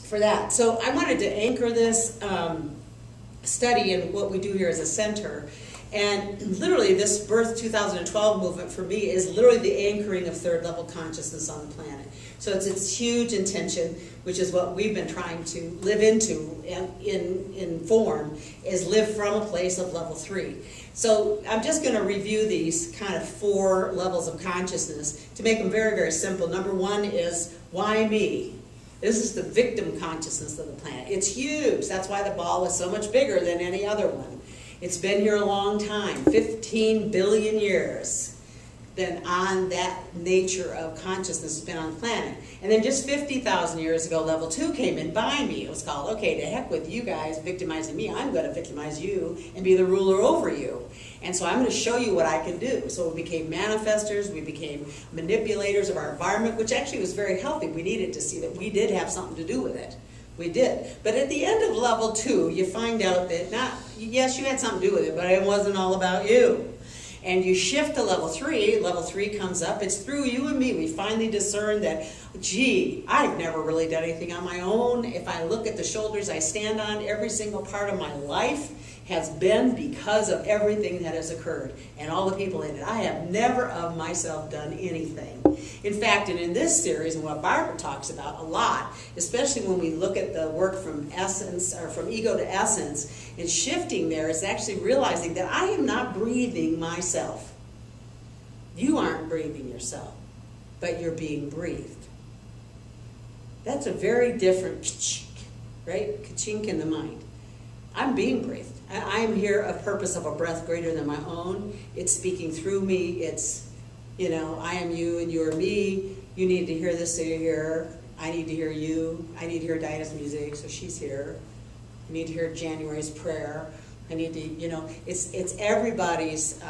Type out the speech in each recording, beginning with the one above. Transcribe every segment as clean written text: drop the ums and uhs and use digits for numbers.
for that. So I wanted to anchor this study in what we do here as a center. And literally this Birth 2012 movement for me is literally the anchoring of third level consciousness on the planet. So it's its huge intention, which is what we've been trying to live into in form, is live from a place of level 3. So I'm just going to review these kind of 4 levels of consciousness to make them very, very simple. Number 1 is, why me? This is the victim consciousness of the planet. It's huge. That's why the ball is so much bigger than any other one. It's been here a long time, 15 billion years. Been on that nature of consciousness has been on the planet. And then just 50,000 years ago, level 2 came in by me. It was called, okay, to heck with you guys victimizing me. I'm going to victimize you and be the ruler over you. And so I'm going to show you what I can do. So we became manifestors, we became manipulators of our environment, which actually was very healthy. We needed to see that we did have something to do with it. We did. But at the end of level 2, you find out that yes, you had something to do with it, but it wasn't all about you. And you shift to level 3 comes up, it's through you and me. We finally discern that, gee, I've never really done anything on my own. If I look at the shoulders I stand on, every single part of my life has been because of everything that has occurred and all the people in it. I have never of myself done anything. In fact, and in this series, and what Barbara talks about a lot, especially when we look at the work from essence, or from ego to essence, and shifting there, is actually realizing that I am not breathing myself. You aren't breathing yourself, but you're being breathed. That's a very different ka-chink, right? Ka-chink in the mind. I'm being breathed. I am here a purpose of a breath greater than my own. It's speaking through me. It's, you know, I am you and you are me. You need to hear this so you're here. I need to hear you. I need to hear Dinah's music, so she's here. I need to hear January's prayer. I need to, you know, it's everybody's,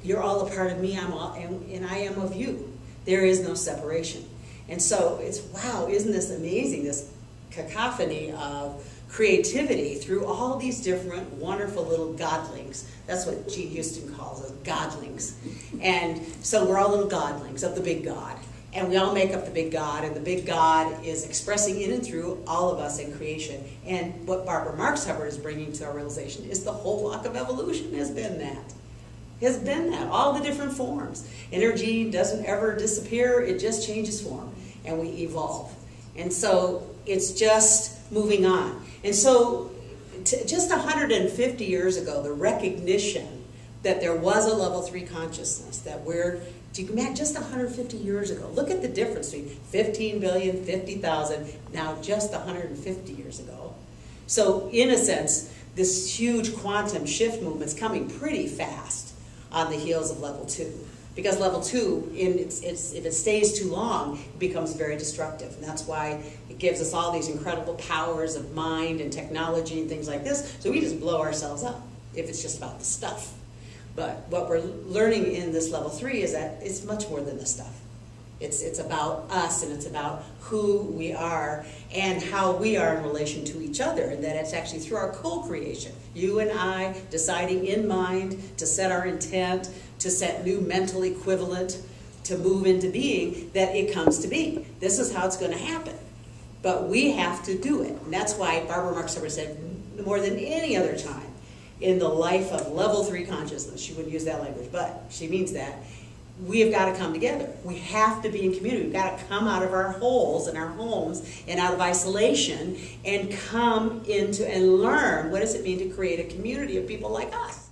you're all a part of me, and I am of you. There is no separation. And so it's, wow, isn't this amazing, this cacophony of creativity through all these different wonderful little godlings. That's what G. Houston calls us, godlings. And so we're all little godlings of the big God. And we all make up the big God, and the big God is expressing in and through all of us in creation. And what Barbara Marx Hubbard is bringing to our realization is the whole walk of evolution has been that. Has been that, all the different forms. Energy doesn't ever disappear, it just changes form, and we evolve. And so it's just moving on. And so just 150 years ago, the recognition that there was a level 3 consciousness, that we're, just 150 years ago, look at the difference between 15 billion, 50,000, now just 150 years ago. So in a sense, this huge quantum shift movement's coming pretty fast on the heels of level 2. Because level 2, if it stays too long, it becomes very destructive. And that's why it gives us all these incredible powers of mind and technology and things like this. So we just blow ourselves up if it's just about the stuff. But what we're learning in this level 3 is that it's much more than the stuff. It's about us, and it's about who we are and how we are in relation to each other, and that it's actually through our co-creation. You and I deciding in mind to set our intent, to set new mental equivalent, to move into being, that it comes to be. This is how it's going to happen. But we have to do it. And that's why Barbara Marx Hubbard said, more than any other time in the life of level 3 consciousness, she wouldn't use that language, but she means that, we have got to come together. We have to be in community. We've got to come out of our holes in our homes and out of isolation and come into and learn what does it mean to create a community of people like us.